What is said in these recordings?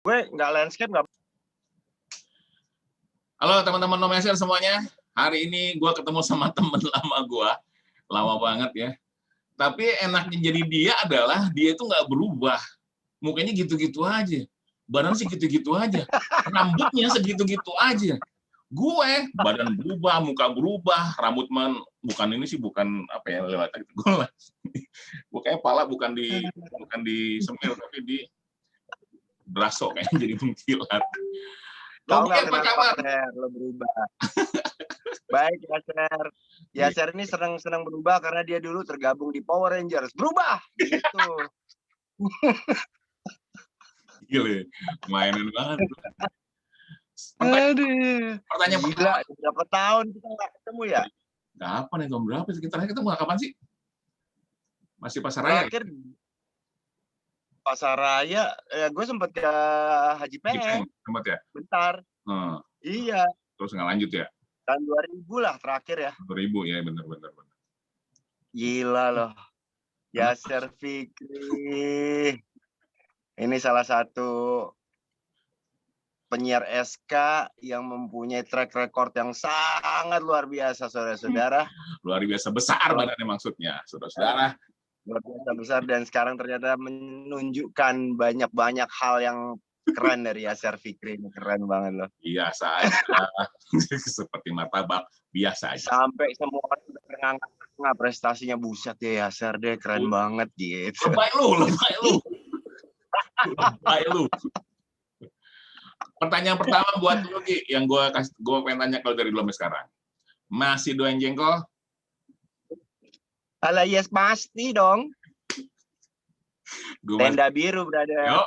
Gue nggak landscape, nggak. Halo teman-teman Nomeser semuanya. Hari ini gue ketemu sama temen lama gue. Lama banget ya. Tapi enaknya jadi dia adalah dia itu nggak berubah. Mukanya gitu-gitu aja. Badan sih gitu-gitu aja. Rambutnya segitu-gitu aja. Gue badan berubah, muka berubah, rambut bukan ini sih, bukan apa ya, lewat gue lah. Gue kayak pala bukan di semir tapi di braso kayaknya jadi mengkilat. Tahu Logi nggak apa kenapa, kabar? Ser? Lo berubah. Baik, Yaser. Yaser ini senang berubah karena dia dulu tergabung di Power Rangers. Berubah! Gitu. Gila, mainan banget. Aduh. Pertanyaan Gila, pertama. berapa tahun kita nggak ketemu ya? Kapan ya, tahun berapa sih? Terakhir ketemu kapan sih? Masih Pasar Raya? Terakhir Pasar Raya, gue sempet ke Haji Peng. Sempat ya? Bentar. Iya. Terus nggak lanjut ya? Tahun 2000 lah terakhir ya. 2000 ya, bener. Gila loh. Yaser Fikri. Ini salah satu penyiar SK yang mempunyai track record yang sangat luar biasa, saudara-saudara. Luar biasa besar badannya maksudnya, saudara-saudara. Luar biasa besar, dan sekarang ternyata menunjukkan banyak hal yang keren dari Yaser Fikri. Ini keren banget loh. Biasa aja. Seperti martabak, biasa aja. Sampai semua orang udah terngangkat prestasinya, buset ya Yaser deh, keren banget gitu. Lebay lu. Pertanyaan pertama buat lu, Ki, yang gue pengen tanya kalau dari dulu sampai sekarang. Masih doyan jengkol? Alah, yes, pasti dong. Tenda biru, brother. Yo,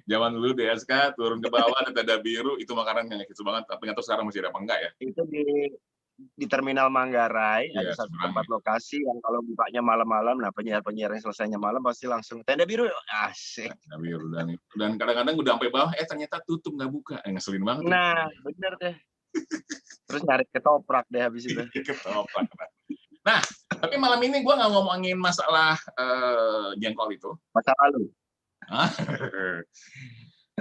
zaman dulu di SK turun ke bawah ada tenda biru, itu makanan yang hits banget. Tapi nggak tahu sekarang masih ada apa enggak ya? Itu di Terminal Manggarai, ada satu tempat lokasi yang kalau bukanya malam-malam, nah penyiar-penyiar yang selesainya malam pasti langsung tenda biru, asik. Tenda biru, dan kadang-kadang udah sampai bawah, ternyata tutup, nggak buka, ngeselin banget. Nah, bener deh. Terus nyari ketoprak deh habis itu. Ketoprak. Nah, tapi malam ini gue nggak ngomongin masalah jengkol itu. Masa lalu.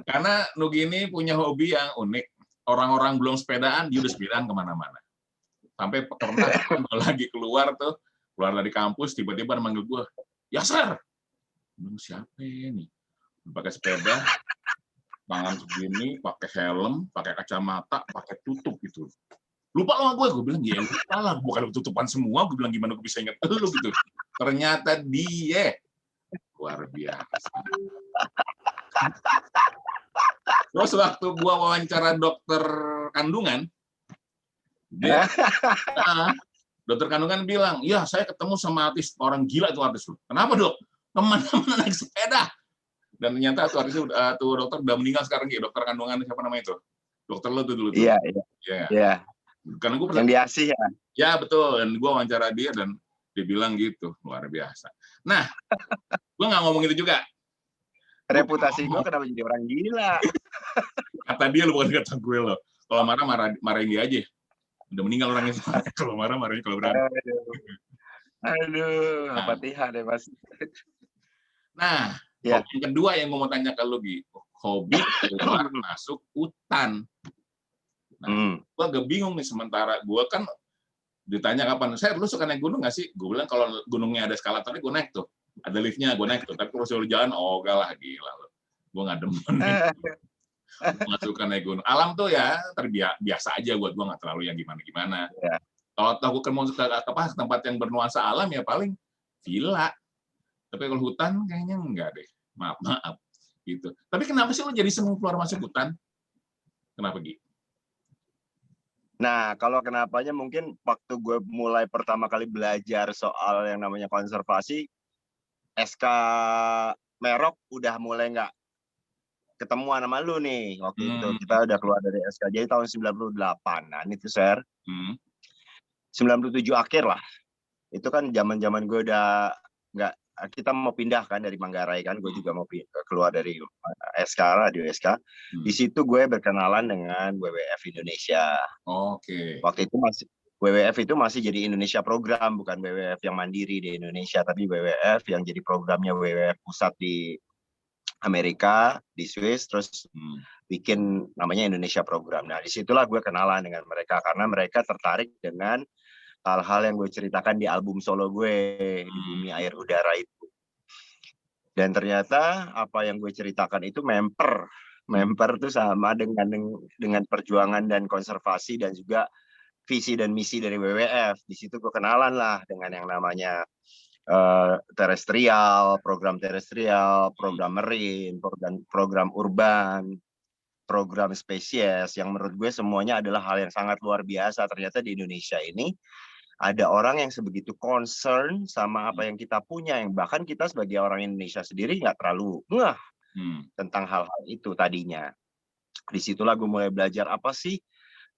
Karena Nugi ini punya hobi yang unik. Orang-orang belum sepedaan, dia udah sepedaan kemana-mana. Sampai pernah lagi keluar dari kampus, tiba-tiba manggil gue, Yaser! Siapa nih? Pakai sepeda, tangan segini, pakai helm, pakai kacamata, pakai tutup gitu. Lupa lo sama gue bilang, ya lupa lah, bukan tutupan semua, gue bilang gimana gue bisa ingat lu gitu. Ternyata dia luar biasa. Terus waktu gue wawancara dokter kandungan, dokter kandungan bilang, ya saya ketemu sama artis, orang gila itu artis. Kenapa dok? Kemana-mana naik sepeda. Dan ternyata tuh artis dokter udah meninggal sekarang, ya dokter kandungan siapa namanya itu? Dokter lo tuh dulu tuh. Iya. Karena gue yang di Asih ya. Ya betul, dan gue wawancara dia dan dia bilang gitu, luar biasa. Nah, gue nggak ngomong itu juga. Reputasi gue kenapa jadi orang gila? Kata dia, lu bukan kata gue loh. Kalau marahin dia aja. Udah meninggal orangnya. Kalau marahin kalau berani. Aduh, Fatihah deh mas. Nah, yang kedua yang gue mau tanya ke lu, Gi, hobi keluar masuk hutan. Nah, gue agak bingung nih, sementara gue kan ditanya kapan, lu suka naik gunung nggak sih? Gue bilang kalau gunungnya ada eskalatornya gue naik tuh, ada liftnya gue naik tuh. Tapi kalau suruh jalan, oh enggak lah, gila lo. Gue nggak demen. Nggak suka naik gunung. Alam tuh ya biasa aja buat gue, nggak terlalu yang gimana-gimana. Kalau aku mau ke tempat yang bernuansa alam ya paling villa. Tapi kalau hutan kayaknya enggak deh. Maaf gitu. Tapi kenapa sih lo jadi seneng keluar masuk hutan? Kenapa, Gi? Nah, kalau kenapanya mungkin waktu gue mulai pertama kali belajar soal yang namanya konservasi, SK Merok udah mulai nggak ketemuan sama lu nih waktu itu. Kita udah keluar dari SK, jadi tahun 98. Nah, ini tuh Ser. 97 akhir lah. Itu kan zaman-zaman gue udah nggak, kita mau pindah kan dari Manggarai kan, gue juga mau keluar dari SK, radio SK. Di situ gue berkenalan dengan WWF Indonesia. Oke. Waktu itu WWF itu masih jadi Indonesia program, bukan WWF yang mandiri di Indonesia, tapi WWF yang jadi programnya WWF pusat di Amerika, di Swiss, terus bikin namanya Indonesia Program. Nah, disitulah gue kenalan dengan mereka karena mereka tertarik dengan hal-hal yang gue ceritakan di album solo gue di Bumi Air Udara itu. Dan ternyata apa yang gue ceritakan itu memper tuh sama dengan perjuangan dan konservasi dan juga visi dan misi dari WWF. Di situ gue kenalan lah dengan yang namanya terestrial, program marine, program urban, program spesies, yang menurut gue semuanya adalah hal yang sangat luar biasa. Ternyata di Indonesia ini ada orang yang sebegitu concern sama apa yang kita punya, yang bahkan kita sebagai orang Indonesia sendiri nggak terlalu ngeh tentang hal-hal itu tadinya. Disitulah gue mulai belajar apa sih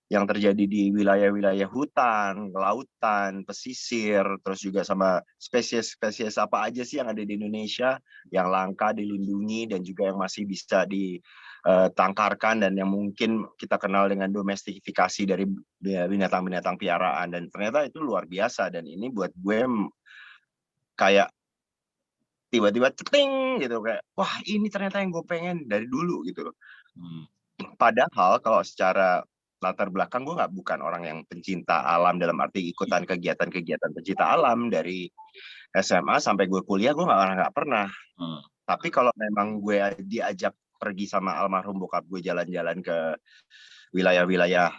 yang terjadi di wilayah-wilayah hutan, lautan, pesisir, terus juga sama spesies-spesies apa aja sih yang ada di Indonesia yang langka dilindungi dan juga yang masih bisa ditangkarkan dan yang mungkin kita kenal dengan domestifikasi dari binatang-binatang piaraan. Dan ternyata itu luar biasa, dan ini buat gue kayak tiba-tiba ceting gitu, kayak wah ini ternyata yang gue pengen dari dulu gitu loh. Padahal kalau secara latar belakang gue bukan orang yang pencinta alam dalam arti ikutan kegiatan-kegiatan pencinta alam. Dari SMA sampai gue kuliah gue nggak pernah. Tapi kalau memang gue diajak pergi sama almarhum bokap gue jalan-jalan ke wilayah-wilayah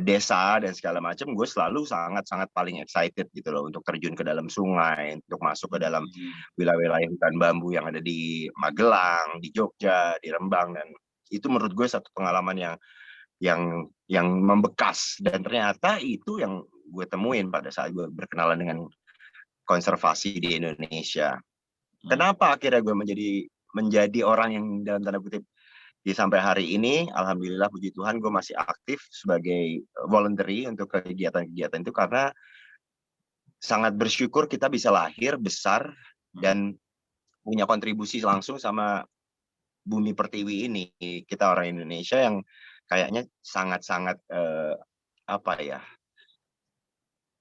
desa dan segala macam, gue selalu sangat-sangat paling excited gitu loh untuk terjun ke dalam sungai, untuk masuk ke dalam wilayah-wilayah hutan bambu yang ada di Magelang, di Jogja, di Rembang. Dan itu menurut gue satu pengalaman yang membekas, dan ternyata itu yang gue temuin pada saat gue berkenalan dengan konservasi di Indonesia. Kenapa akhirnya gue menjadi orang yang dalam tanda kutip sampai hari ini, alhamdulillah puji Tuhan gue masih aktif sebagai voluntary untuk kegiatan-kegiatan itu, karena sangat bersyukur kita bisa lahir besar dan punya kontribusi langsung sama bumi pertiwi ini. Kita orang Indonesia yang kayaknya sangat-sangat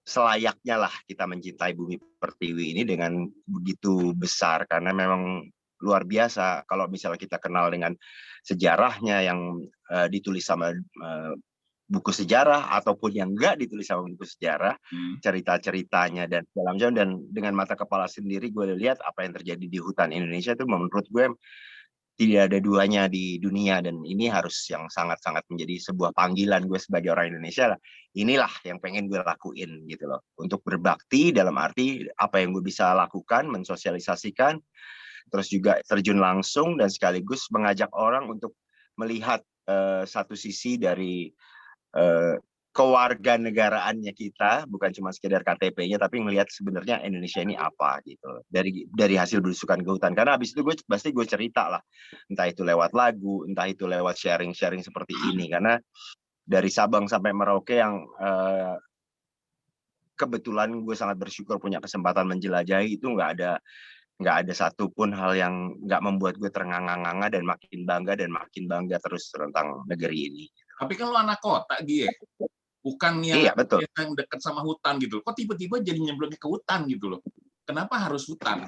selayaknya lah kita mencintai bumi pertiwi ini dengan begitu besar, karena memang luar biasa. Kalau misalnya kita kenal dengan sejarahnya yang ditulis sama buku sejarah ataupun yang enggak ditulis sama buku sejarah, cerita-ceritanya dan segala macam, dan dengan mata kepala sendiri gue lihat apa yang terjadi di hutan Indonesia itu menurut gue tidak ada duanya di dunia. Dan ini harus yang sangat-sangat menjadi sebuah panggilan gue sebagai orang Indonesia. Inilah yang pengen gue lakuin gitu loh, untuk berbakti dalam arti apa yang gue bisa lakukan, mensosialisasikan, terus juga terjun langsung dan sekaligus mengajak orang untuk melihat satu sisi dari kewarganegaraannya kita, bukan cuma sekedar KTP-nya, tapi melihat sebenarnya Indonesia ini apa gitu dari hasil belusukan ke hutan. Karena habis itu pasti gue cerita lah, entah itu lewat lagu, entah itu lewat sharing-sharing seperti ini. Karena dari Sabang sampai Merauke yang kebetulan gue sangat bersyukur punya kesempatan menjelajahi, itu nggak ada satupun hal yang nggak membuat gue ternganga-nganga dan makin bangga terus tentang negeri ini. Tapi kan lo anak kota, Gie. Bukan yang dekat sama hutan gitu. Kok tiba-tiba jadi nyemplungnya ke hutan gitu loh? Kenapa harus hutan?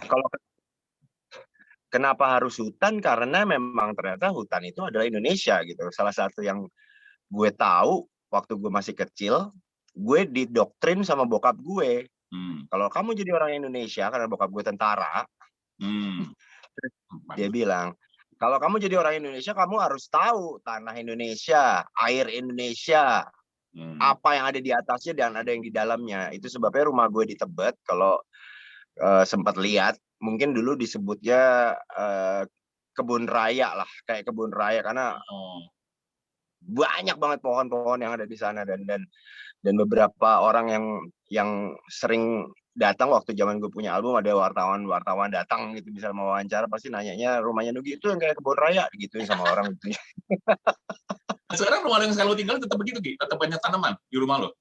Kenapa harus hutan? Karena memang ternyata hutan itu adalah Indonesia gitu. Salah satu yang gue tahu waktu gue masih kecil, gue didoktrin sama bokap gue. Kalau kamu jadi orang Indonesia, karena bokap gue tentara, dia bilang, kalau kamu jadi orang Indonesia, kamu harus tahu tanah Indonesia, air Indonesia, apa yang ada di atasnya dan ada yang di dalamnya. Itu sebabnya rumah gue di Tebet, kalau sempat lihat, mungkin dulu disebutnya kebun raya lah, kayak kebun raya, karena banyak banget pohon-pohon yang ada di sana. Dan beberapa orang yang sering datang waktu zaman gue punya album, ada wartawan datang gitu, bisa mau wawancara, pasti nanyanya rumahnya Nugi itu yang kayak kebun raya gitu sama orang gitu. Sekarang rumah yang selalu tinggal tetap begitu, Gi? Tetap banyak tanaman di rumah lo?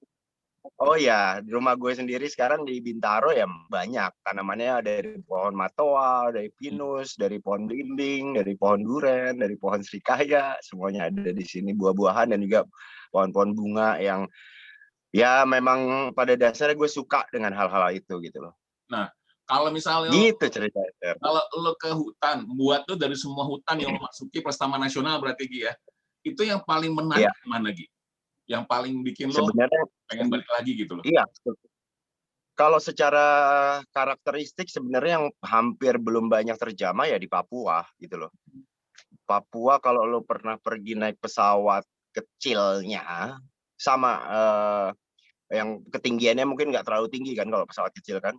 Oh ya, di rumah gue sendiri sekarang di Bintaro ya banyak tanamannya, dari pohon matoa, dari pinus, dari pohon belimbing, dari pohon duren, dari pohon srikaya, semuanya ada di sini, buah-buahan dan juga pohon-pohon bunga yang ya memang pada dasarnya gue suka dengan hal-hal itu gitu loh. Nah, Kalau misalnya Gitu ceritanya. kalau lo ke hutan, buat lo dari semua hutan yang lo masuki plus Taman Nasional berarti Gi ya, itu yang paling menarik Iya. mana Gi? Yang paling bikin lo Sebenarnya pengen balik lagi gitu loh? iya. Kalau secara karakteristik sebenarnya yang hampir belum banyak terjamah ya di Papua gitu loh. Papua kalau lo pernah pergi naik pesawat kecilnya sama yang ketinggiannya mungkin nggak terlalu tinggi kan kalau pesawat kecil kan,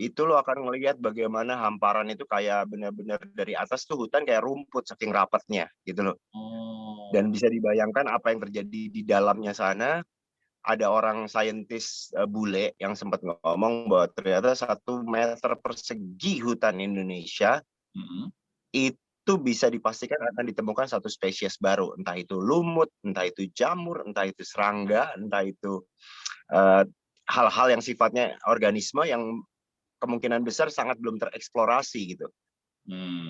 itu lo akan melihat bagaimana hamparan itu kayak benar-benar dari atas tuh hutan kayak rumput saking rapatnya gitu loh. Dan bisa dibayangkan apa yang terjadi di dalamnya sana. Ada orang saintis bule yang sempat ngomong bahwa ternyata 1 meter persegi hutan Indonesia itu bisa dipastikan akan ditemukan satu spesies baru, entah itu lumut, entah itu jamur, entah itu serangga, entah itu hal-hal yang sifatnya organisme yang kemungkinan besar sangat belum tereksplorasi gitu.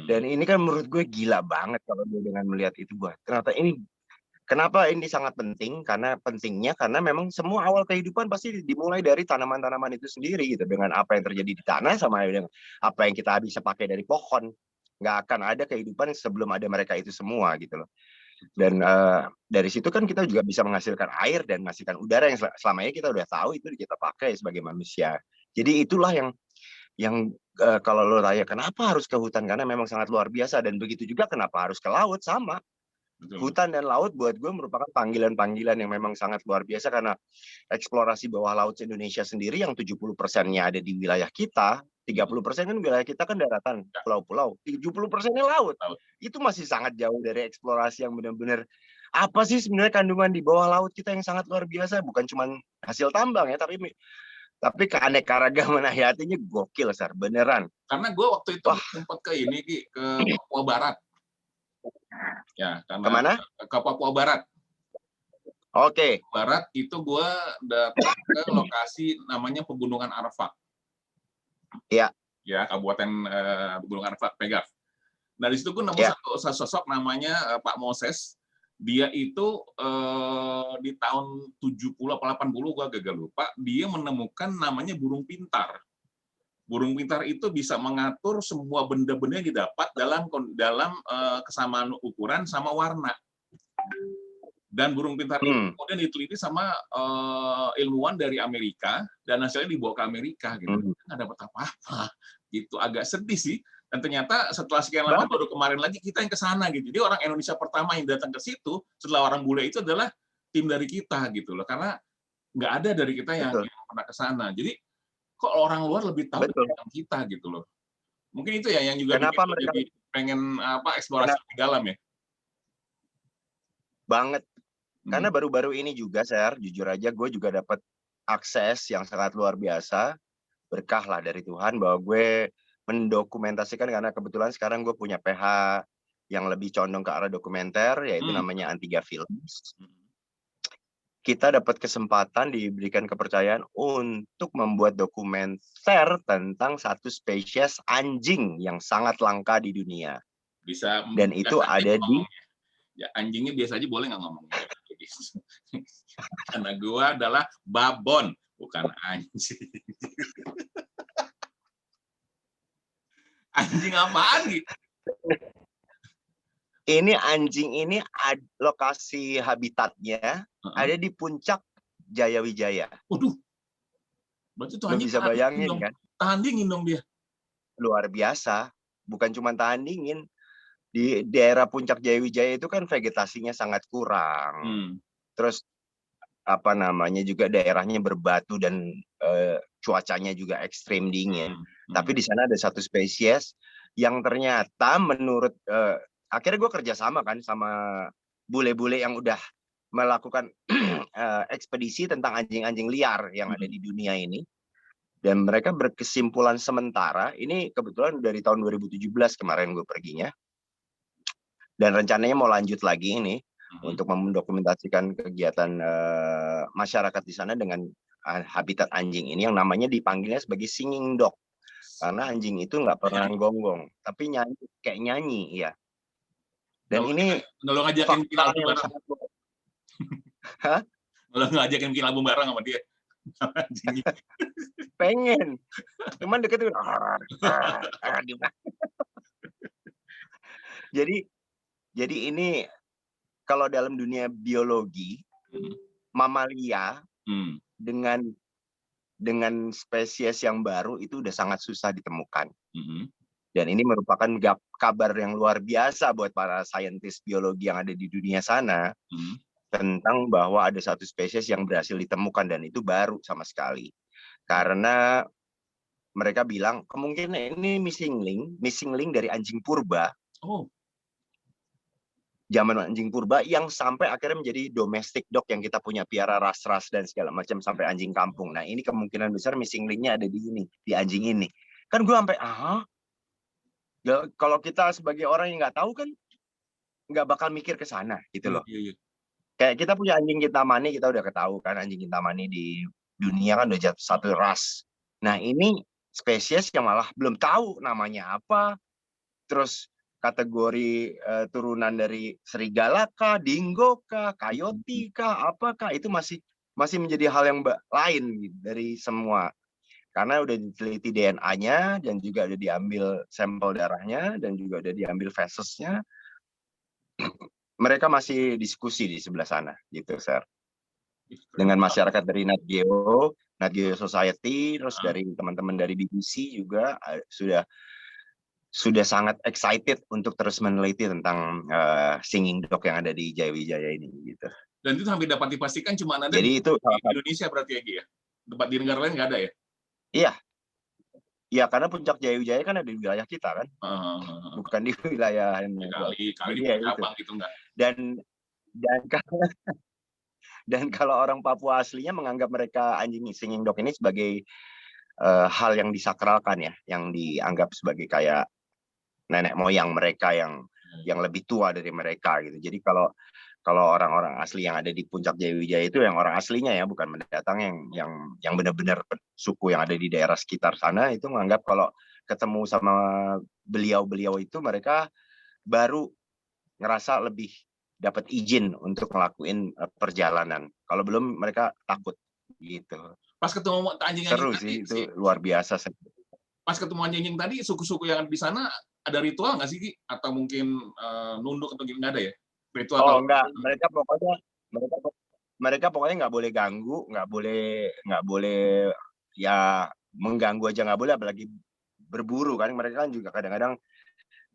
Dan ini kan menurut gue gila banget kalau gue dengan melihat itu, buat ternyata ini kenapa ini sangat penting, karena pentingnya karena memang semua awal kehidupan pasti dimulai dari tanaman-tanaman itu sendiri gitu, dengan apa yang terjadi di tanah sama dengan apa yang kita bisa pakai dari pohon. Nggak akan ada kehidupan sebelum ada mereka itu semua gitu loh. Dan dari situ kan kita juga bisa menghasilkan air dan menghasilkan udara yang selama ini kita udah tahu itu kita pakai sebagai manusia. Jadi itulah yang kalau lo tanya kenapa harus ke hutan, karena memang sangat luar biasa. Dan begitu juga kenapa harus ke laut, sama. Hutan dan laut buat gue merupakan panggilan-panggilan yang memang sangat luar biasa, karena eksplorasi bawah laut Indonesia sendiri yang 70%-nya ada di wilayah kita, 30% kan wilayah kita kan daratan, pulau-pulau, 70%-nya laut. Itu masih sangat jauh dari eksplorasi yang benar-benar apa sih sebenarnya kandungan di bawah laut kita yang sangat luar biasa, bukan cuma hasil tambang ya, tapi keanekaragaman hayatinya gokil, Sar, beneran. Karena gue waktu itu sempat ke ini Ki, ke Papua Barat. Ya, karena kemana? Ke Papua Barat. Oke. Barat itu gue datang ke lokasi namanya Pegunungan Arfak. Iya. Ya, Kabupaten Pegunungan Arfak, Pegaf. Nah, di situ gue nemu satu sosok namanya Pak Moses. Dia itu di tahun 70 atau 80, gue gagal lupa, dia menemukan namanya burung pintar. Burung pintar itu bisa mengatur semua benda-benda yang didapat dalam kesamaan ukuran sama warna. Dan burung pintar itu kemudian diteliti sama ilmuwan dari Amerika, dan hasilnya dibawa ke Amerika gitu. Nggak dapat apa-apa. Gitu, agak sedih sih. Dan ternyata setelah sekian lama baru kemarin lagi kita yang ke sana gitu. Jadi orang Indonesia pertama yang datang ke situ setelah orang bule itu adalah tim dari kita gitu loh. Karena nggak ada dari kita yang pernah ke sana. Jadi kok orang luar lebih tahu tentang kita gitu loh. Mungkin itu ya yang juga kenapa bikin mereka jadi pengen eksplorasi lebih dalam ya. Banget. Karena baru-baru ini juga, Ser, jujur aja gue juga dapat akses yang sangat luar biasa, berkah lah dari Tuhan, bahwa gue mendokumentasikan, karena kebetulan sekarang gue punya PH yang lebih condong ke arah dokumenter, yaitu namanya Antiga Films. Kita dapat kesempatan, diberikan kepercayaan untuk membuat dokumenter tentang satu spesies anjing yang sangat langka di dunia. Bisa. Dan itu ada di... Ya, anjingnya biasa aja boleh nggak ngomong? Karena gue adalah babon, bukan anjing. Anjing apaan gitu? Ini anjing ini lokasi habitatnya ada di puncak Jayawijaya. Waduh. Berarti tuh anjing bisa bayangin kan? Tahan dingin dong dia. Luar biasa. Bukan cuma tahan dingin. Di daerah puncak Jayawijaya itu kan vegetasinya sangat kurang. Terus apa namanya juga daerahnya berbatu dan cuacanya juga ekstrim dingin. Tapi di sana ada satu spesies yang ternyata menurut akhirnya gue kerjasama kan sama bule-bule yang udah melakukan ekspedisi tentang anjing-anjing liar yang ada di dunia ini. Dan mereka berkesimpulan sementara, ini kebetulan dari tahun 2017 kemarin gue perginya. Dan rencananya mau lanjut lagi ini untuk mendokumentasikan kegiatan masyarakat di sana dengan habitat anjing ini yang namanya dipanggilnya sebagai singing dog. Karena anjing itu nggak pernah gonggong, tapi nyanyi kayak nyanyi, ya. Dan ini kalau ngajakin bikin album bareng. Hah? Kalau ngajakin bikin album bareng sama dia. Pengen. Cuman deketin. Jadi ini kalau dalam dunia biologi, mamalia dengan spesies yang baru itu udah sangat susah ditemukan. Dan ini merupakan kabar yang luar biasa buat para saintis biologi yang ada di dunia sana tentang bahwa ada satu spesies yang berhasil ditemukan dan itu baru sama sekali. Karena mereka bilang kemungkinan ini missing link dari anjing purba. Zaman anjing purba yang sampai akhirnya menjadi domestic dog yang kita punya piara ras-ras dan segala macam sampai anjing kampung. Nah, ini kemungkinan besar missing link-nya ada di ini, di anjing ini. Kan gue sampai ya, kalau kita sebagai orang yang nggak tahu kan nggak bakal mikir ke sana gitu loh. Kayak kita punya anjing Kintamani, kita udah ketahui kan anjing Kintamani di dunia kan udah satu ras. Nah, ini spesies yang malah belum tahu namanya apa. Terus kategori turunan dari serigala kah, dingo kah, coyote kah, apakah itu masih menjadi hal yang lain dari semua. Karena udah diteliti DNA-nya dan juga udah diambil sampel darahnya dan juga udah diambil fesesnya. Mereka masih diskusi di sebelah sana gitu, Sir. Dengan masyarakat dari Nat Geo Society, terus dari teman-teman dari BBC juga sudah sangat excited untuk terus meneliti tentang singing dog yang ada di Jayawijaya ini gitu. Dan itu hampir dapat dipastikan cuma ada di Indonesia berarti ya? Tempat di negara lain nggak ada ya? Iya, karena puncak Jayawijaya kan ada di wilayah kita kan, bukan di wilayah yang kali di Abang gitu enggak. Dan kalau orang Papua aslinya menganggap mereka anjing singing dog ini sebagai hal yang disakralkan ya, yang dianggap sebagai kayak nenek moyang mereka yang lebih tua dari mereka gitu. Jadi kalau orang-orang asli yang ada di puncak Jayawijaya itu yang orang aslinya ya, bukan mendatang yang benar-benar suku yang ada di daerah sekitar sana itu menganggap kalau ketemu sama beliau-beliau itu mereka baru ngerasa lebih dapat izin untuk ngelakuin perjalanan. Kalau belum mereka takut gitu. Pas ketemu anjing seru sih itu luar biasa. Pas ketemu anjing tadi suku-suku yang ada di sana ada ritual nggak sih Ki? Atau mungkin nunduk atau gimana, ada ya? Ritual enggak, mereka pokoknya nggak boleh ganggu, nggak boleh ya mengganggu aja nggak boleh, apalagi berburu kan. Mereka kan juga kadang-kadang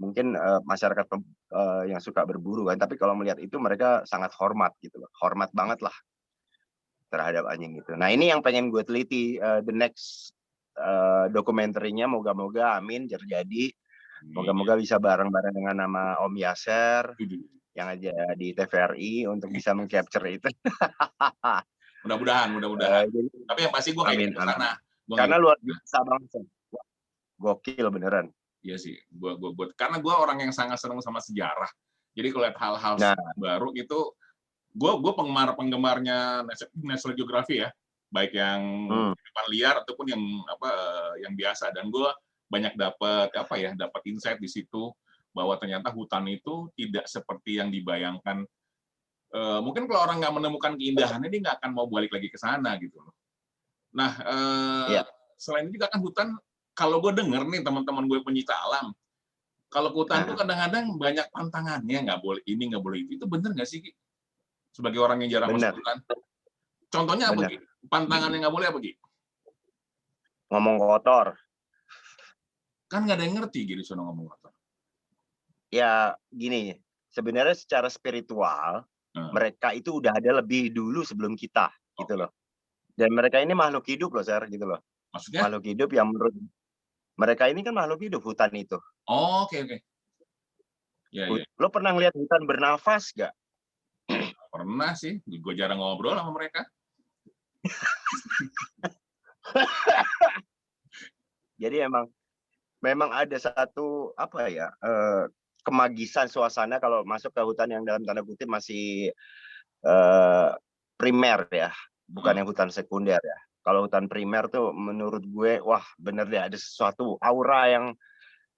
mungkin masyarakat yang suka berburu kan, tapi kalau melihat itu mereka sangat hormat gitu loh, hormat banget lah terhadap anjing itu. Nah, ini yang pengen gue teliti the next dokumenterinya, moga-moga amin terjadi, moga-moga bisa bareng-bareng dengan nama Om Yaser yang aja di TVRI untuk bisa mengcapture itu. Mudah-mudahan. Tapi yang pasti gue nggak ikut ke sana. Karena luar biasa banget. Gokil beneran. Iya sih, karena gue orang yang sangat senang sama sejarah. Jadi kalau lihat hal-hal baru itu, gue penggemarnya National Geography ya, baik yang kehidupan liar ataupun yang biasa. Dan gue banyak dapat insight di situ bahwa ternyata hutan itu tidak seperti yang dibayangkan. Mungkin kalau orang nggak menemukan keindahannya, dia nggak akan mau balik lagi ke sana gitu loh. Nah, selain itu juga kan hutan, kalau gue denger nih teman-teman gue penyita alam, kalau ke hutan tuh kadang-kadang banyak pantangannya, nggak boleh ini, nggak boleh itu bener nggak sih, Ki? Sebagai orang yang jarang masuk hutan. Contohnya apa, Ki? Pantangannya nggak boleh apa, Ki? Ngomong kotor. Kan nggak ada yang ngerti gitu sono ngomong kotor. Ya gini, sebenarnya secara spiritual mereka itu udah ada lebih dulu sebelum kita gitu loh. Dan mereka ini makhluk hidup loh, Sir, gitu loh. Maksudnya? Makhluk hidup yang menurut mereka ini kan makhluk hidup, hutan itu. Oh, oke. Ya. Lo pernah ngeliat hutan bernafas gak? Pernah sih, gue jarang ngobrol sama mereka. Jadi memang ada satu kemagisan suasana kalau masuk ke hutan yang dalam tanda kutip masih primer ya, bukan yang hutan sekunder ya. Kalau hutan primer tuh menurut gue, wah bener deh, ada sesuatu aura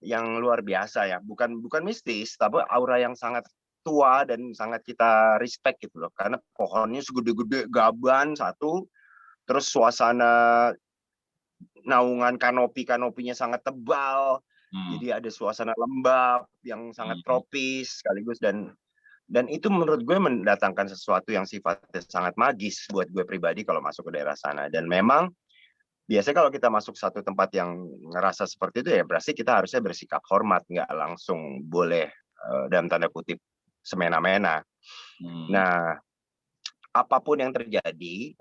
yang luar biasa ya. Bukan mistis, tapi aura yang sangat tua dan sangat kita respect gitu loh. Karena pohonnya segede-gede gaban satu, terus suasana naungan kanopinya sangat tebal. Jadi ada suasana lembab yang sangat tropis sekaligus, dan itu menurut gue mendatangkan sesuatu yang sifatnya sangat magis buat gue pribadi kalau masuk ke daerah sana. Dan memang biasanya kalau kita masuk satu tempat yang ngerasa seperti itu ya berarti kita harusnya bersikap hormat, nggak langsung boleh dalam tanda kutip semena-mena. Nah, apapun yang terjadi,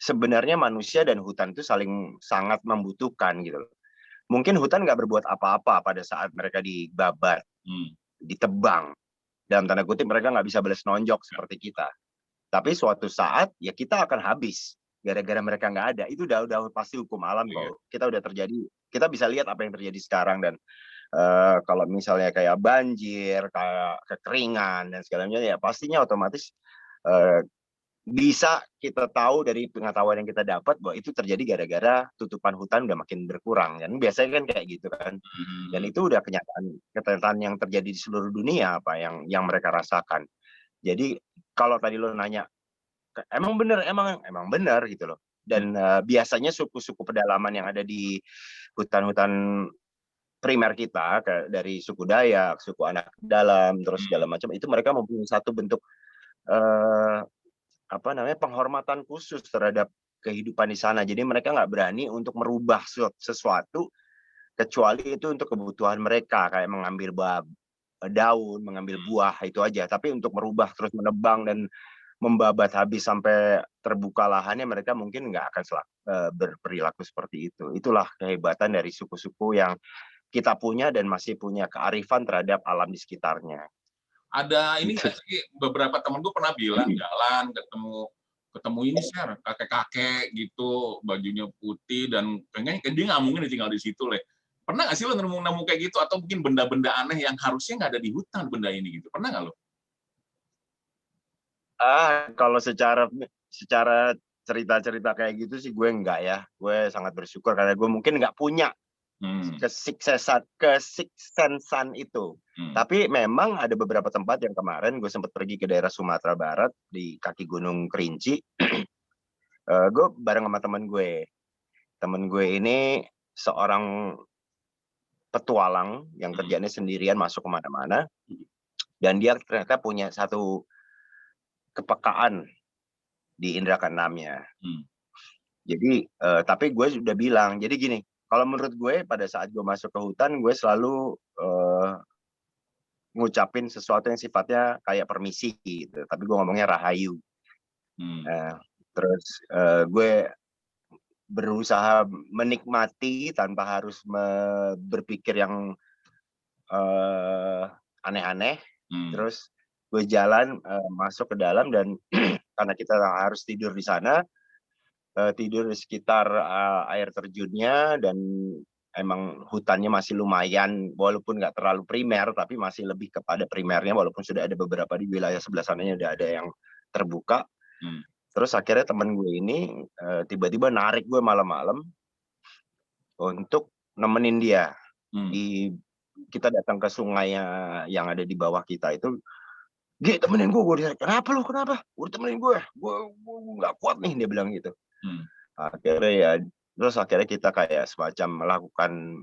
sebenarnya manusia dan hutan itu saling sangat membutuhkan gitu loh. Mungkin hutan nggak berbuat apa-apa pada saat mereka dibabat, ditebang. Dalam tanda kutip mereka nggak bisa balas nonjok seperti kita. Tapi suatu saat ya kita akan habis gara-gara mereka nggak ada. Itu udah pasti hukum alam kok. Kita udah terjadi. Kita bisa lihat apa yang terjadi sekarang, dan kalau misalnya kayak banjir, kayak kekeringan dan segala macam ya pastinya otomatis bisa kita tahu dari pengetahuan yang kita dapat bahwa itu terjadi gara-gara tutupan hutan udah makin berkurang kan, biasanya kan kayak gitu kan. Dan itu udah kenyataan yang terjadi di seluruh dunia apa yang mereka rasakan. Jadi kalau tadi lo nanya emang benar gitu loh. Dan biasanya suku-suku pedalaman yang ada di hutan-hutan primer kita dari suku Dayak, suku Anak Dalam, terus segala macam itu mereka mempunyai satu bentuk penghormatan khusus terhadap kehidupan di sana. Jadi mereka nggak berani untuk merubah sesuatu kecuali itu untuk kebutuhan mereka, kayak mengambil daun, mengambil buah, itu aja. Tapi untuk merubah terus menebang dan membabat habis sampai terbuka lahannya, mereka mungkin nggak akan berperilaku seperti itu. Itulah kehebatan dari suku-suku yang kita punya dan masih punya kearifan terhadap alam di sekitarnya. Ada ini nggak sih, beberapa temen gue pernah bilang jalan ketemu ini share kakek-kakek gitu, bajunya putih dan kayaknya dia nggak mungkin tinggal di situ leh. Pernah nggak sih lo nemu kayak gitu, atau mungkin benda-benda aneh yang harusnya nggak ada di hutan benda ini gitu? Pernah nggak lo? Kalau secara cerita-cerita kayak gitu sih gue enggak ya. Gue sangat bersyukur karena gue mungkin nggak punya kesiksensan itu. Tapi memang ada beberapa tempat yang kemarin gue sempat pergi ke daerah Sumatera Barat di kaki Gunung Kerinci. Gue bareng sama temen gue. Temen gue ini seorang petualang yang kerjanya sendirian masuk kemana-mana. Dan dia ternyata punya satu kepekaan di indera keenamnya. Jadi, tapi gue sudah bilang, jadi gini, kalau menurut gue pada saat gue masuk ke hutan, gue selalu ngucapin sesuatu yang sifatnya kayak permisi gitu, tapi gue ngomongnya rahayu. Terus gue berusaha menikmati tanpa harus berpikir yang aneh-aneh. Terus gue jalan masuk ke dalam, dan karena kita harus tidur di sana, tidur di sekitar air terjunnya, dan emang hutannya masih lumayan, walaupun nggak terlalu primer, tapi masih lebih kepada primernya, walaupun sudah ada beberapa di wilayah sebelah sananya udah ada yang terbuka. Terus akhirnya temen gue ini tiba-tiba narik gue malam-malam untuk nemenin dia. Kita datang ke sungai yang ada di bawah kita itu. Gi, temenin gue ditarik. Kenapa lu? Kenapa? Udah temenin gue nggak kuat nih, dia bilang gitu. Akhirnya ya, terus akhirnya kita kayak semacam melakukan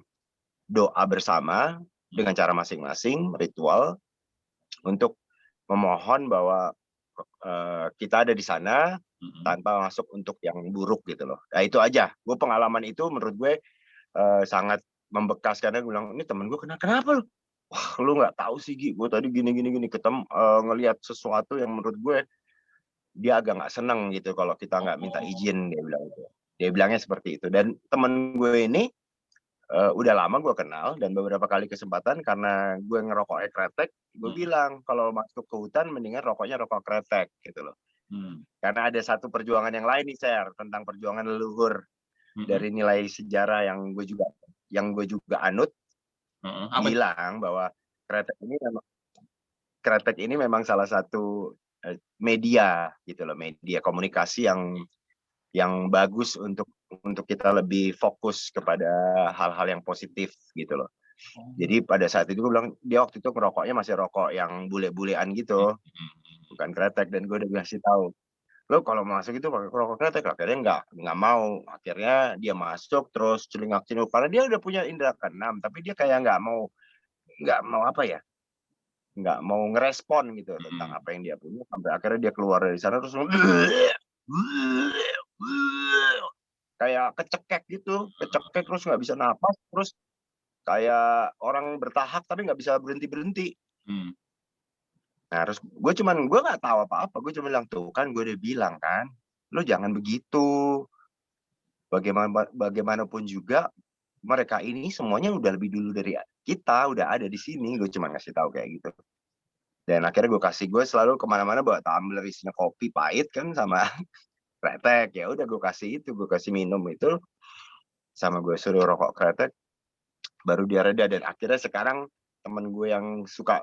doa bersama dengan cara masing-masing, ritual untuk memohon bahwa kita ada di sana tanpa masuk untuk yang buruk gitu loh. Nah itu aja. Gue pengalaman itu menurut gue sangat membekas, karena gue bilang, ini temen gue kenapa lu? Wah, lu nggak tahu sih Gi, gue tadi gini ketemu ngelihat sesuatu yang menurut gue dia agak nggak seneng gitu kalau kita nggak minta izin, dia bilang gitu. Dia bilangnya seperti itu. Dan temen gue ini udah lama gue kenal, dan beberapa kali kesempatan karena gue ngerokoknya kretek, gue bilang kalau masuk ke hutan mendingan rokoknya rokok kretek gitu loh. Karena ada satu perjuangan yang lain nih, Ser, tentang perjuangan leluhur dari nilai sejarah yang gue juga anut. Bilang bahwa kretek ini memang salah satu media gitu loh, media komunikasi yang bagus untuk kita lebih fokus kepada hal-hal yang positif gitu loh. Jadi pada saat itu gue bilang, dia waktu itu ngerokoknya masih rokok yang bule-bulean gitu, bukan kretek, dan gue udah kasih tahu lo kalau masuk itu pakai rokok kretek, akhirnya nggak mau, akhirnya dia masuk terus celingak-celinguk karena dia udah punya indera keenam, tapi dia kayak nggak mau apa ya, nggak mau ngerespon gitu tentang apa yang dia punya, sampai akhirnya dia keluar dari sana terus kayak kecekek gitu, kecekek terus nggak bisa napas, terus kayak orang bertahap tapi nggak bisa berhenti-berhenti. Nah, terus gue nggak tahu apa-apa, gue cuma bilang, "Tuh kan gue udah bilang kan, lo jangan begitu. Bagaimanapun juga mereka ini semuanya udah lebih dulu dari kita, udah ada di sini." Gue cuma ngasih tahu kayak gitu. Dan akhirnya gue selalu kemana-mana bawa tumbler isinya kopi pahit kan sama kretek. Ya udah gue kasih minum itu, sama gue suruh rokok kretek, baru dia reda. Dan akhirnya sekarang temen gue yang suka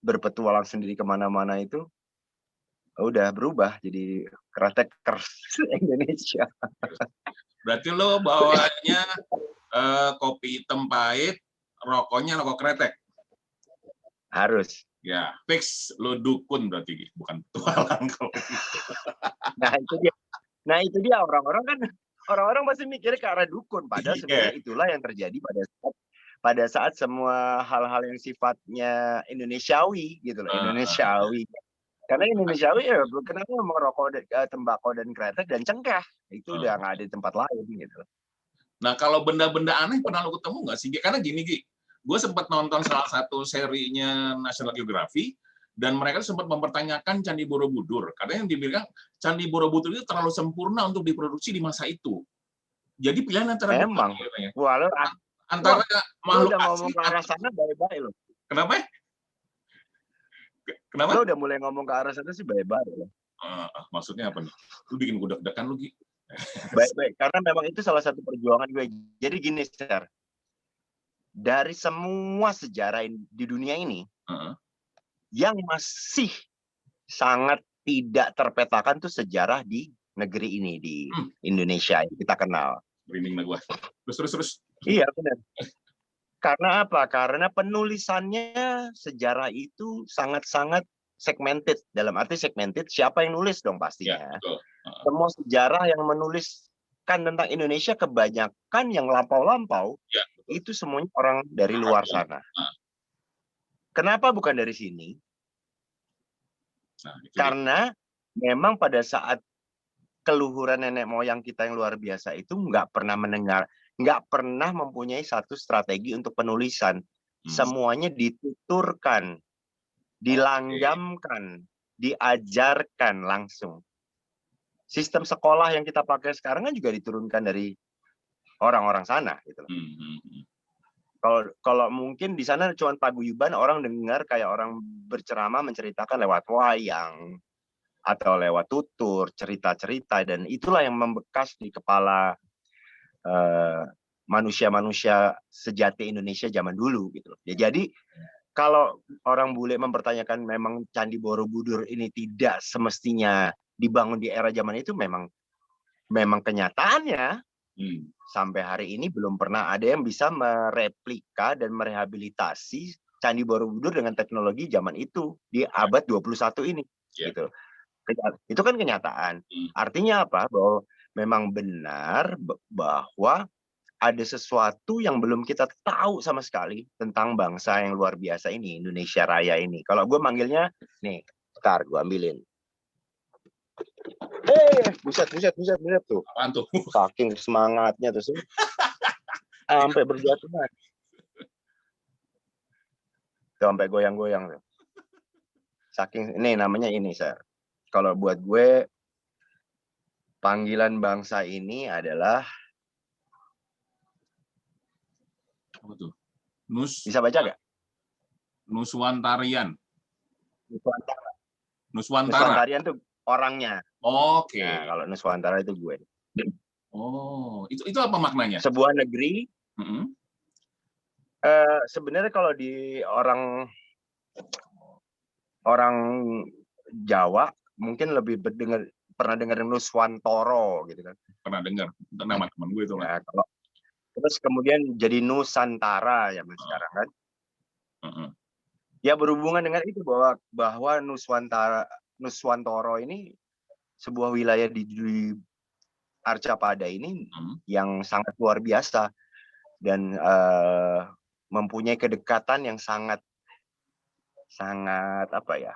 berpetualang sendiri kemana-mana itu udah berubah jadi kretekers Indonesia. Berarti lo bawanya kopi hitam pahit, rokoknya rokok kretek. Harus. Ya, fix lo dukun berarti, bukan petualang kalau gitu. Nah itu dia orang-orang pasti mikirnya ke arah dukun, padahal sebenarnya itulah yang terjadi pada saat semua hal-hal yang sifatnya Indonesiawi gitu loh, Indonesiawi. Karena Indonesiawi ya kenapa ngomong rokok, tembakau dan kretek dan cengkeh, itu udah nggak ada di tempat lain gitu. Nah kalau benda-benda aneh pernah lo ketemu nggak sih? Karena gini Gi, gue sempat nonton salah satu serinya National Geographic dan mereka sempat mempertanyakan Candi Borobudur. Karena yang dibilang Candi Borobudur itu terlalu sempurna untuk diproduksi di masa itu. Jadi pilihan antara memang antara makhluk udah ngomong ke arah sana baik-baik lo. Kenapa? Kenapa? Lo udah mulai ngomong ke arah sana sih baik-baik lo. Maksudnya apa nih? Lu bikin gue deg-degan lu, Gi. Baik-baik, karena memang itu salah satu perjuangan gue. Jadi gini, Sir. Dari semua sejarah di dunia ini, yang masih sangat tidak terpetakan tuh sejarah di negeri ini, di Indonesia yang kita kenal. Merinding gue. Terus. Iya, benar. Karena apa? Karena penulisannya sejarah itu sangat-sangat segmented. Dalam arti segmented, siapa yang nulis dong pastinya. Ya, betul. Semua sejarah yang menuliskan tentang Indonesia kebanyakan yang lampau-lampau, ya, itu semuanya orang dari luar sana. Kenapa bukan dari sini? Karena memang pada saat keluhuran nenek moyang kita yang luar biasa itu nggak pernah mempunyai satu strategi untuk penulisan. Semuanya dituturkan, dilanggamkan, diajarkan langsung. Sistem sekolah yang kita pakai sekarang kan juga diturunkan dari orang-orang sana gitu. Kalau mungkin di sana cuma paguyuban, orang dengar kayak orang berceramah menceritakan lewat wayang atau lewat tutur, cerita-cerita, dan itulah yang membekas di kepala manusia-manusia sejati Indonesia zaman dulu gitu. Ya, jadi kalau orang bule mempertanyakan memang Candi Borobudur ini tidak semestinya dibangun di era zaman itu, memang kenyataannya sampai hari ini belum pernah ada yang bisa mereplika dan merehabilitasi Candi Borobudur dengan teknologi zaman itu di abad 21 ini. Gitu. Itu kan kenyataan. Artinya apa? Bahwa memang benar bahwa ada sesuatu yang belum kita tahu sama sekali tentang bangsa yang luar biasa ini, Indonesia Raya ini. Kalau gue manggilnya, nih, bentar gue ambilin. Buset tuh. Apaan tuh? Saking semangatnya tuh sih. Sampai berjatuhan. Sampai goyang-goyang tuh. Saking, ini namanya ini, Sir. Kalau buat gue, panggilan bangsa ini adalah, apa tuh? Bisa baca gak? Nuswantarian. Nuswantarian tuh orangnya. Oke. Nah, kalau Nuswantara itu gue. Oh, itu apa maknanya? Sebuah negeri. Sebenarnya kalau di orang Jawa mungkin lebih pernah dengar Nuswantoro gitu kan. Pernah dengar, nama teman gue itu. Ya, terus kemudian jadi Nusantara ya sekarang kan. Ya berhubungan dengan itu bahwa Nuswantoro ini sebuah wilayah di Arcapada ini yang sangat luar biasa dan mempunyai kedekatan yang sangat apa ya,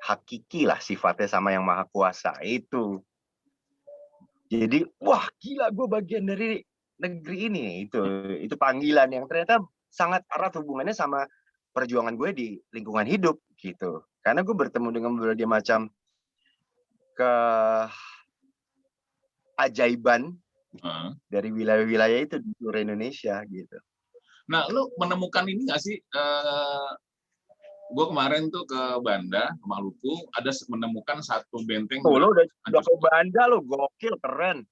hakiki lah sifatnya sama Yang Maha Kuasa itu. Jadi wah gila, gue bagian dari negeri ini. Itu panggilan yang ternyata sangat erat hubungannya sama perjuangan gue di lingkungan hidup gitu. Karena gue bertemu dengan berbagai macam keajaiban dari wilayah-wilayah itu di seluruh Indonesia gitu. Nah, lu menemukan ini nggak sih? Gue kemarin tuh ke Banda, ke Maluku, ada menemukan satu benteng. Tuh, lo udah ke Banda, lo gokil, keren.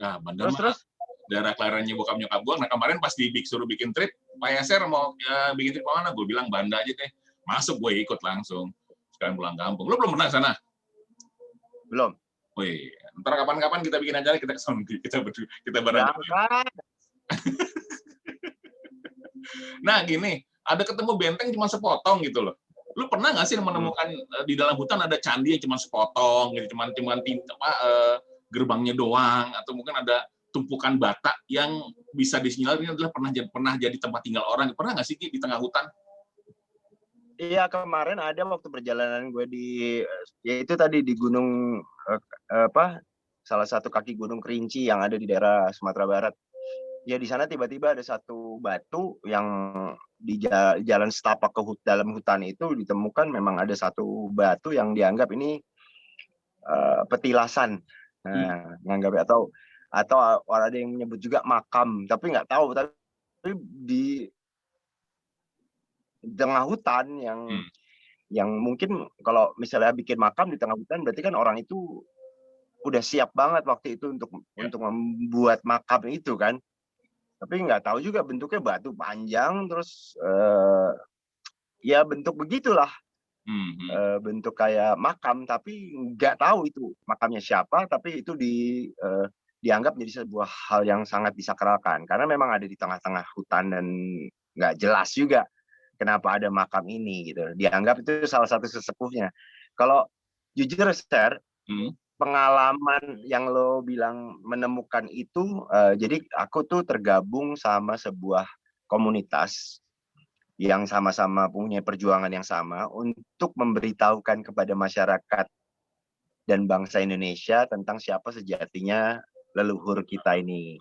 Nah, Banda terus daerah kelahirannya bokap nyokap gue. Nah, kemarin pas suruh bikin trip, Pak Yaser mau bikin trip kemana? Gue bilang Banda aja deh. Masuk, gue ikut langsung. Sekarang pulang kampung. Lo belum pernah sana? Belum. Wih, ntar kapan-kapan kita bikin acara, kita kesana, kita bareng. Nah, gini, ada ketemu benteng cuma sepotong gitu loh. Lu pernah nggak sih menemukan di dalam hutan ada candi yang cuma sepotong, gitu, cuma gerbangnya doang, atau mungkin ada tumpukan bata yang bisa disinyalir ini adalah pernah jadi tempat tinggal orang. Pernah nggak sih di tengah hutan? Iya, kemarin ada waktu perjalanan gue yaitu tadi di gunung salah satu kaki gunung Kerinci yang ada di daerah Sumatera Barat. Ya di sana tiba-tiba ada satu batu yang di jalan setapak ke dalam hutan itu ditemukan, memang ada satu batu yang dianggap ini petilasan. Nah, menganggap atau ada yang menyebut juga makam, tapi nggak tahu. Tapi di tengah hutan yang mungkin kalau misalnya bikin makam di tengah hutan, berarti kan orang itu udah siap banget waktu itu untuk membuat makam itu kan. Tapi nggak tahu juga, bentuknya batu panjang terus ya bentuk begitulah, bentuk kayak makam, tapi nggak tahu itu makamnya siapa. Tapi itu dianggap menjadi sebuah hal yang sangat disakralkan karena memang ada di tengah-tengah hutan dan nggak jelas juga kenapa ada makam ini gitu. Dianggap itu salah satu sesepuhnya. Kalau jujur share pengalaman yang lo bilang menemukan itu, jadi aku tuh tergabung sama sebuah komunitas yang sama-sama punya perjuangan yang sama untuk memberitahukan kepada masyarakat dan bangsa Indonesia tentang siapa sejatinya leluhur kita ini.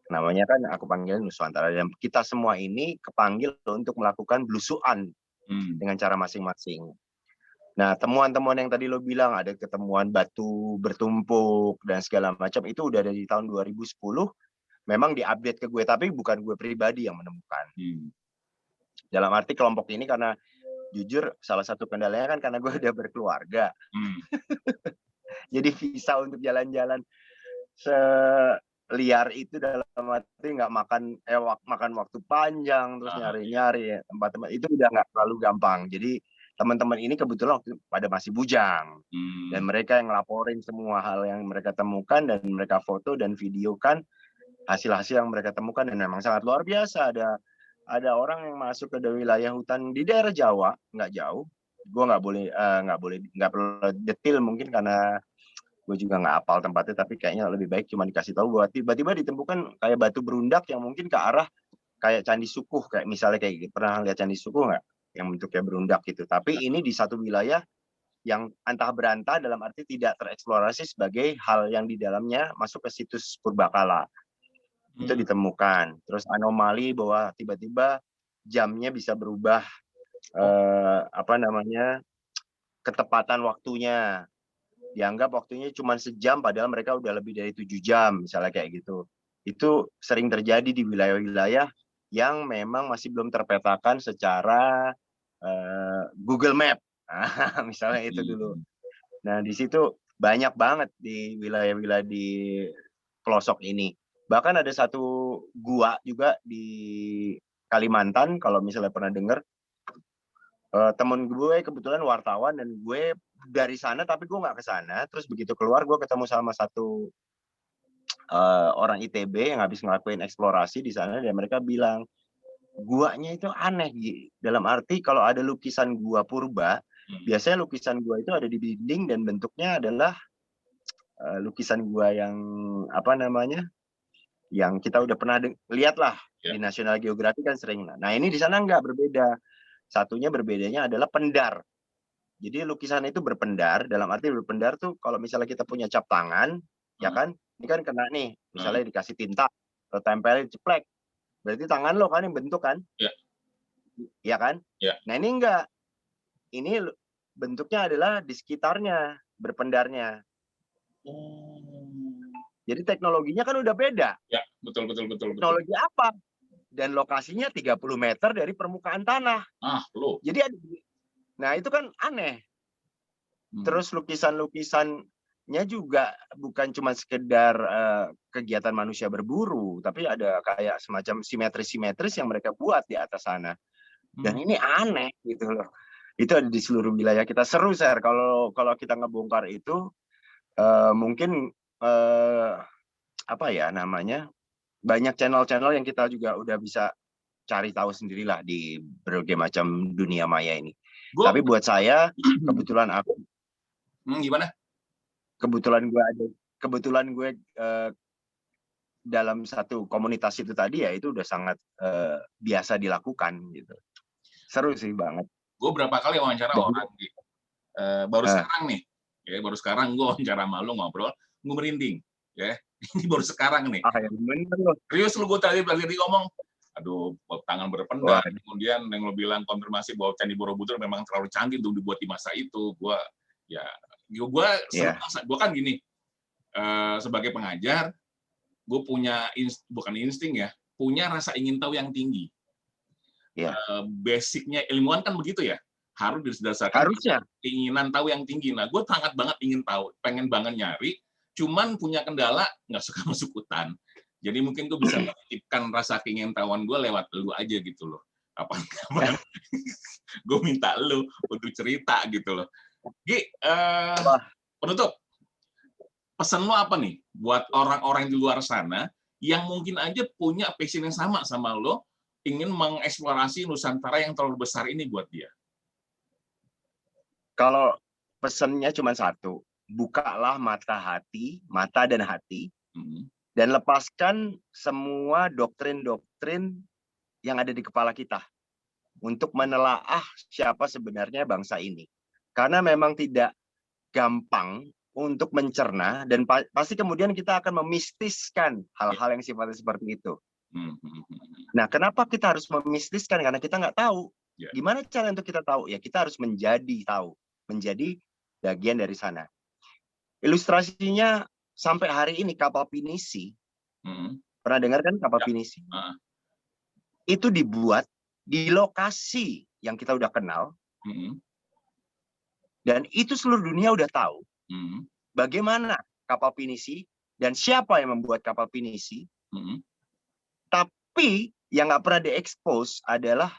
Namanya kan aku panggil Nuswantara, dan kita semua ini kepanggil untuk melakukan belusuan dengan cara masing-masing. Nah, temuan-temuan yang tadi lo bilang ada ketemuan batu bertumpuk dan segala macam, itu udah dari tahun 2010 memang diupdate ke gue, tapi bukan gue pribadi yang menemukan. Dalam arti kelompok ini, karena jujur salah satu kendalanya kan karena gue udah berkeluarga. Jadi visa untuk jalan-jalan seliar itu dalam arti nggak makan waktu panjang, terus nyari-nyari tempat-tempat itu udah nggak terlalu gampang. Jadi teman-teman ini kebetulan waktu pada masih bujang, dan mereka yang ngelaporin semua hal yang mereka temukan, dan mereka foto dan videokan hasil-hasil yang mereka temukan, dan memang sangat luar biasa. Ada orang yang masuk ke wilayah hutan di daerah Jawa, nggak jauh. Gue nggak perlu detail mungkin karena gue juga nggak hafal tempatnya, tapi kayaknya lebih baik cuma dikasih tahu bahwa tiba-tiba ditemukan kayak batu berundak yang mungkin ke arah kayak Candi Sukuh, kayak misalnya kayak gitu. Pernah lihat Candi Sukuh nggak? Yang bentuknya berundak gitu. Tapi ini di satu wilayah yang antah berantah, dalam arti tidak tereksplorasi sebagai hal yang di dalamnya masuk ke situs purbakala. Itu ditemukan. Terus anomali bahwa tiba-tiba jamnya bisa berubah, ketepatan waktunya. Dianggap waktunya cuma sejam, padahal mereka udah lebih dari 7 jam, misalnya kayak gitu. Itu sering terjadi di wilayah-wilayah yang memang masih belum terpetakan secara Google Map. Misalnya itu dulu. Nah, di situ banyak banget di wilayah-wilayah di pelosok ini. Bahkan ada satu gua juga di Kalimantan, kalau misalnya pernah dengar. Temen gue kebetulan wartawan, dan gue dari sana tapi gue nggak ke sana. Terus begitu keluar, gue ketemu sama satu orang ITB yang habis ngelakuin eksplorasi di sana, dan mereka bilang guanya itu aneh, dalam arti kalau ada lukisan gua purba, biasanya lukisan gua itu ada di dinding dan bentuknya adalah lukisan gua yang apa namanya, yang kita udah pernah lihat lah di National Geographic kan sering. Nah ini di sana nggak berbeda. Satunya berbedanya adalah pendar. Jadi lukisan itu berpendar, dalam arti berpendar tuh kalau misalnya kita punya cap tangan, ya kan, ini kan kena nih, misalnya dikasih tinta, atau tempelin ceplek, berarti tangan lo kan yang bentuk kan? Iya. Iya kan? Iya. Nah ini enggak, ini bentuknya adalah di sekitarnya, berpendarnya. Jadi teknologinya kan udah beda. Ya, betul. Teknologi apa? Dan lokasinya 30 meter dari permukaan tanah. Jadi nah itu kan aneh. Terus lukisan-lukisannya juga bukan cuma sekedar kegiatan manusia berburu, tapi ada kayak semacam simetris-simetris yang mereka buat di atas sana. Dan ini aneh gitu loh. Itu ada di seluruh wilayah kita. Seru, Sir, kalau kita ngebongkar itu. Mungkin apa ya namanya, banyak channel-channel yang kita juga udah bisa cari tahu sendirilah di berbagai macam dunia maya ini. Tapi buat saya kebetulan aku gimana? Kebetulan gue dalam satu komunitas itu tadi ya, itu udah sangat biasa dilakukan gitu. Seru sih banget. Gue berapa kali wawancara orang baru sekarang nih, ya baru sekarang gue wawancara sama lu ngobrol, gue merinding, ya ini baru sekarang nih. Serius lu, gue tadi ngomong, aduh tangan berpendar, kemudian yang lo bilang konfirmasi bahwa Candi Borobudur memang terlalu canggih untuk dibuat di masa itu. Gue kan gini, sebagai pengajar, gue punya bukan insting ya, punya rasa ingin tahu yang tinggi. Basicnya ilmuwan kan begitu ya, harus didasarkan keinginan tahu yang tinggi. Nah, gue sangat banget ingin tahu, pengen banget nyari, cuman punya kendala nggak suka masuk hutan. Jadi mungkin gue bisa menitipkan rasa keingintahuan gue lewat lu aja gitu loh. Kapan-kapan gue minta lu untuk cerita gitu loh. Gi, penutup, pesan lu apa nih buat orang-orang di luar sana yang mungkin aja punya passion yang sama lo, ingin mengeksplorasi Nusantara yang terlalu besar ini buat dia? Kalau pesannya cuma satu, bukalah mata dan hati, dan lepaskan semua doktrin-doktrin yang ada di kepala kita untuk menelaah siapa sebenarnya bangsa ini. Karena memang tidak gampang untuk mencerna, dan pasti kemudian kita akan memistiskan hal-hal yang sifatnya seperti itu. Nah, kenapa kita harus memistiskan? Karena kita nggak tahu. Gimana cara untuk kita tahu? Ya, kita harus menjadi tahu. Menjadi bagian dari sana. Ilustrasinya sampai hari ini kapal pinisi. Pernah dengar kan kapal pinisi? Itu dibuat di lokasi yang kita udah kenal. Dan itu seluruh dunia udah tahu. Bagaimana kapal pinisi dan siapa yang membuat kapal pinisi. Tapi yang nggak pernah diekspos adalah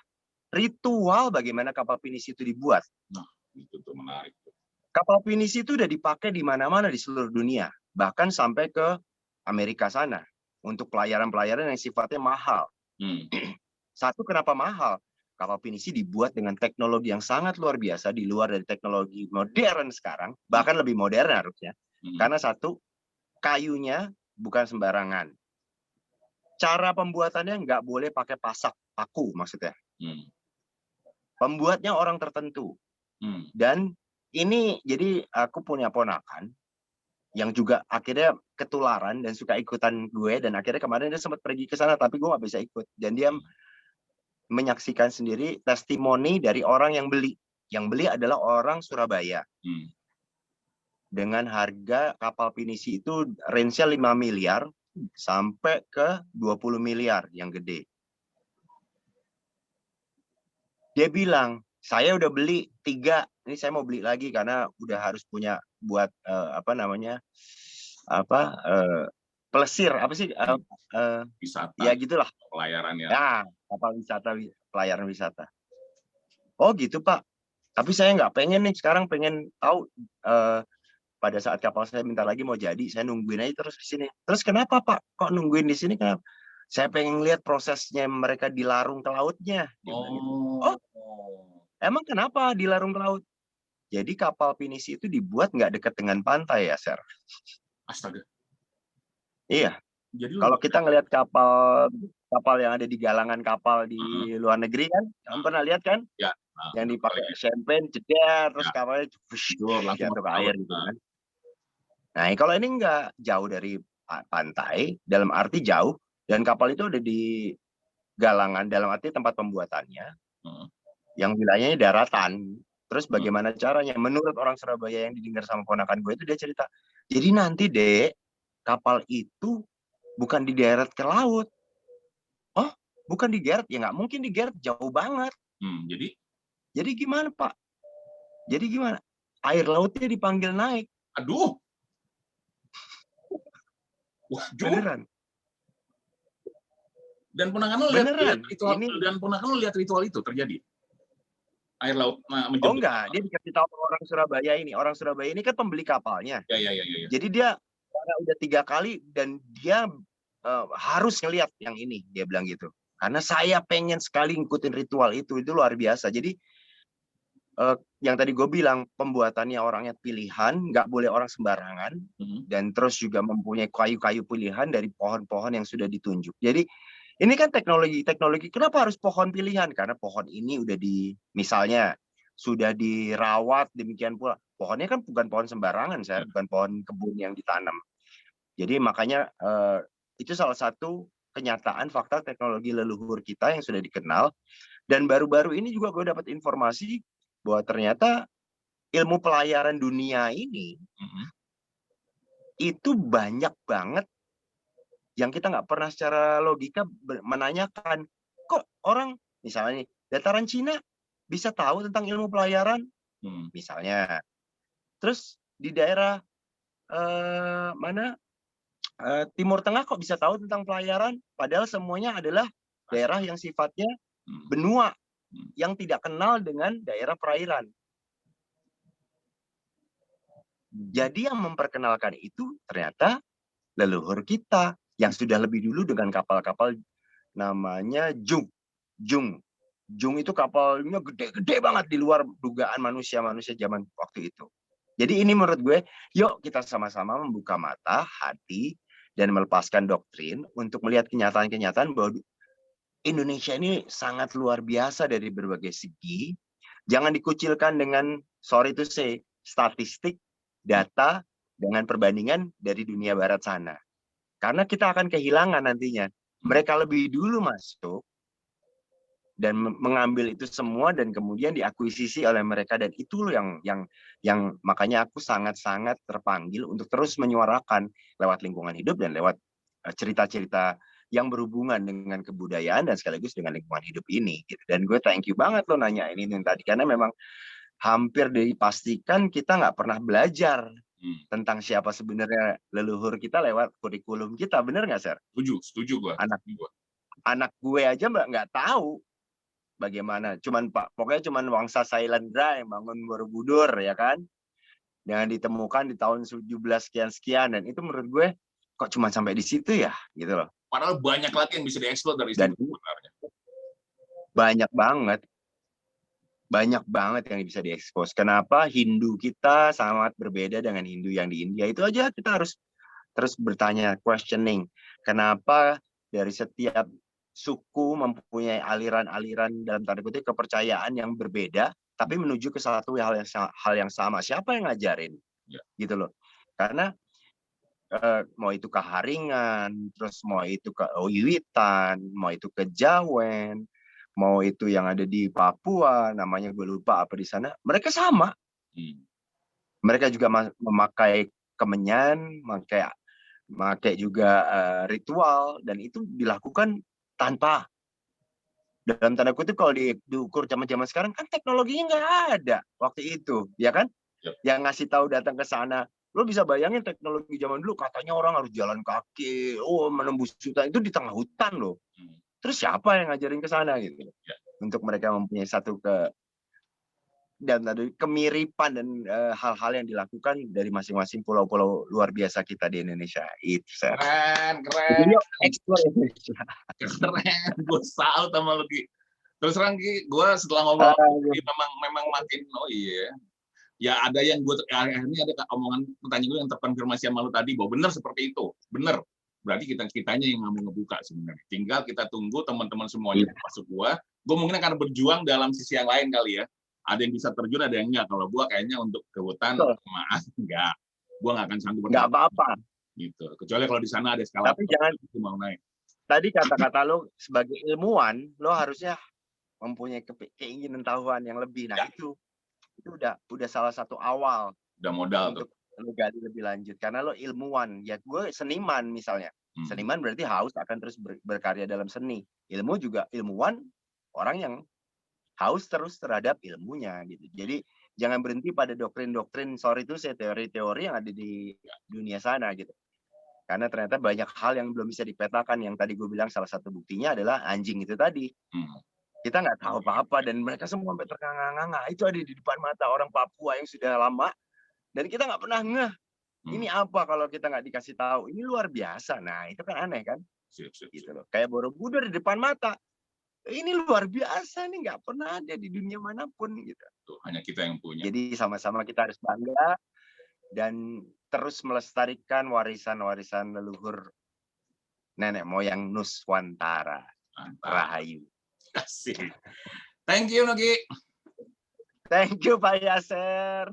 ritual bagaimana kapal pinisi itu dibuat. Nah, itu tuh menarik. Kapal pinisi itu udah dipakai di mana-mana di seluruh dunia, bahkan sampai ke Amerika sana untuk pelayaran-pelayaran yang sifatnya mahal. Satu, kenapa mahal? Kapal pinisi dibuat dengan teknologi yang sangat luar biasa, di luar dari teknologi modern sekarang, bahkan lebih modern harusnya. Karena satu, kayunya bukan sembarangan. Cara pembuatannya nggak boleh pakai paku maksudnya. Pembuatnya orang tertentu. Dan ini, jadi aku punya ponakan yang juga akhirnya ketularan dan suka ikutan gue, dan akhirnya kemarin dia sempat pergi ke sana tapi gue nggak bisa ikut, dan dia menyaksikan sendiri testimoni dari orang yang beli. Yang beli adalah orang Surabaya. Dengan harga kapal pinisi itu range-nya 5 miliar sampai ke 20 miliar yang gede. Dia bilang, saya udah beli 3, ini saya mau beli lagi karena udah harus punya buat pelesir, apa sih? Wisata. Ya gitulah. Pelayarannya. Ya, kapal wisata, pelayaran wisata. Oh gitu Pak. Tapi saya nggak pengen nih, sekarang pengen tahu pada saat kapal saya minta lagi mau jadi, saya nungguin aja terus di sini. Terus kenapa Pak? Kok nungguin di sini? Kenapa? Saya pengen lihat prosesnya mereka dilarung ke lautnya. Oh, emang kenapa dilarung ke laut? Jadi kapal pinisi itu dibuat nggak dekat dengan pantai ya, Sir. Astaga. Iya. Jadi kalau kita ngelihat kapal yang ada di galangan kapal di luar negeri kan, kamu pernah lihat kan? Ya. Yang dipakai champagne, jeder, terus kapalnya langsung jatuh ke air gitu kan. Nah, kalau ini enggak, jauh dari pantai, dalam arti jauh, dan kapal itu ada di galangan, dalam arti tempat pembuatannya, yang wilayahnya daratan. Terus bagaimana caranya? Menurut orang Surabaya yang didengar sama ponakan gue itu, dia cerita, jadi nanti Dek, kapal itu bukan digeret ke laut. Oh, bukan digeret? Ya nggak mungkin digeret, jauh banget. Jadi gimana Pak? Jadi gimana? Air lautnya dipanggil naik. Aduh. Wah, beneran. Dan ponakan lo lihat ritual itu terjadi. Air laut Oh enggak, dia dikasih tahu orang Surabaya ini. Orang Surabaya ini kan pembeli kapalnya. Ya. Jadi dia udah 3 kali dan dia harus ngelihat yang ini, dia bilang gitu. Karena saya pengen sekali ngikutin ritual itu luar biasa. Jadi yang tadi gue bilang, pembuatannya orangnya pilihan, nggak boleh orang sembarangan, dan terus juga mempunyai kayu-kayu pilihan dari pohon-pohon yang sudah ditunjuk. Jadi ini kan teknologi. Kenapa harus pohon pilihan? Karena pohon ini udah misalnya sudah dirawat, demikian pula. Pohonnya kan bukan pohon sembarangan, bukan pohon kebun yang ditanam. Jadi makanya itu salah satu kenyataan fakta teknologi leluhur kita yang sudah dikenal. Dan baru-baru ini juga gue dapat informasi bahwa ternyata ilmu pelayaran dunia ini itu banyak banget yang kita nggak pernah secara logika menanyakan, kok orang misalnya nih, dataran Cina bisa tahu tentang ilmu pelayaran, misalnya. Terus di daerah Timur Tengah kok bisa tahu tentang pelayaran, padahal semuanya adalah daerah yang sifatnya benua, yang tidak kenal dengan daerah perairan. Jadi yang memperkenalkan itu ternyata leluhur kita yang sudah lebih dulu dengan kapal-kapal namanya Jung. Jung itu kapalnya gede-gede banget di luar dugaan manusia zaman waktu itu. Jadi ini menurut gue, yuk kita sama-sama membuka mata, hati, dan melepaskan doktrin untuk melihat kenyataan-kenyataan bahwa Indonesia ini sangat luar biasa dari berbagai segi. Jangan dikucilkan dengan, sorry to say, statistik, data, dengan perbandingan dari dunia barat sana. Karena kita akan kehilangan nantinya. Mereka lebih dulu masuk dan mengambil itu semua dan kemudian diakuisisi oleh mereka, dan itu loh yang makanya aku sangat-sangat terpanggil untuk terus menyuarakan lewat lingkungan hidup dan lewat cerita-cerita yang berhubungan dengan kebudayaan dan sekaligus dengan lingkungan hidup ini gitu. Dan gue thank you banget lo nanya ini tadi, karena memang hampir dipastikan kita nggak pernah belajar tentang siapa sebenarnya leluhur kita lewat kurikulum kita, bener nggak, Sir? Setuju gue. Anak gue aja nggak tahu bagaimana, pokoknya cuman Wangsa Sailendra yang bangun Borobudur, ya kan, dengan ditemukan di tahun 17 sekian, dan itu menurut gue kok cuma sampai di situ ya, gitu loh. Padahal banyak lagi yang bisa dieksplor dari situ. Banyak banget yang bisa diekspos. Kenapa Hindu kita sangat berbeda dengan Hindu yang di India? Itu aja kita harus terus bertanya, questioning. Kenapa dari setiap suku mempunyai aliran-aliran dalam tanda kutip kepercayaan yang berbeda, tapi menuju ke satu hal yang sama? Siapa yang ngajarin? Gitu loh. Karena mau itu ke Haringan, terus mau itu ke Oyiwitan, mau itu ke Jawen, mau itu yang ada di Papua, namanya gue lupa apa di sana, mereka sama. Mereka juga memakai kemenyan, memakai juga ritual, dan itu dilakukan tanpa, dalam tanda kutip, kalau diukur zaman-zaman sekarang kan teknologinya nggak ada waktu itu, ya kan? Yang ngasih tahu datang ke sana, lo bisa bayangin teknologi zaman dulu katanya orang harus jalan kaki, menembus hutan, itu di tengah hutan loh. Terus siapa yang ngajarin ke sana gitu? Untuk mereka mempunyai satu dan kemiripan dan hal-hal yang dilakukan dari masing-masing pulau-pulau luar biasa kita di Indonesia. Itu keren. Explore Indonesia. Keren, gue salut sama lu, Gi. Terus terang, Gi, gue setelah ngobrol memang makin Ya ada yang gue akhirnya ada omongan pertanyaan gue yang terkonfirmasi sama lu tadi bahwa benar seperti itu, benar. Berarti kitanya yang nggak mau ngebuka sebenarnya. Tinggal kita tunggu teman-teman semuanya masuk gue mungkin akan berjuang dalam sisi yang lain kali ya. Ada yang bisa terjun, ada yang enggak. Kalau gue kayaknya untuk ke hutan, maaf enggak. Gue nggak akan sanggup. Nggak apa-apa. Gitu. Kecuali kalau di sana ada eskalator. Tapi jangan mau naik. Tadi kata-kata lo sebagai ilmuwan, lo harusnya mempunyai keinginan tahuan yang lebih. Nah, itu udah salah satu awal udah modal untuk lo gali lebih lanjut. Karena lo ilmuwan, ya gue seniman misalnya. Seniman berarti haus akan terus berkarya dalam seni. Ilmu juga ilmuwan, orang yang haus terus terhadap ilmunya gitu. Jadi jangan berhenti pada doktrin-doktrin, teori-teori yang ada di dunia sana gitu. Karena ternyata banyak hal yang belum bisa dipetakan. Yang tadi gue bilang salah satu buktinya adalah anjing itu tadi. Kita nggak tahu apa-apa dan mereka semua sampai ternganga-nganga. Itu ada di depan mata orang Papua yang sudah lama dan kita nggak pernah ngeh. Ini apa kalau kita nggak dikasih tahu? Ini luar biasa. Nah itu kan aneh kan? Gitu loh. Kayak Borobudur di depan mata. Ini luar biasa nih, nggak pernah ada di dunia manapun gitu. Tuh, hanya kita yang punya. Jadi sama-sama kita harus bangga dan terus melestarikan warisan-warisan leluhur nenek moyang Nuswantara. Rahayu. Kasih. Thank you, Nugi. Thank you, Pak Yaser.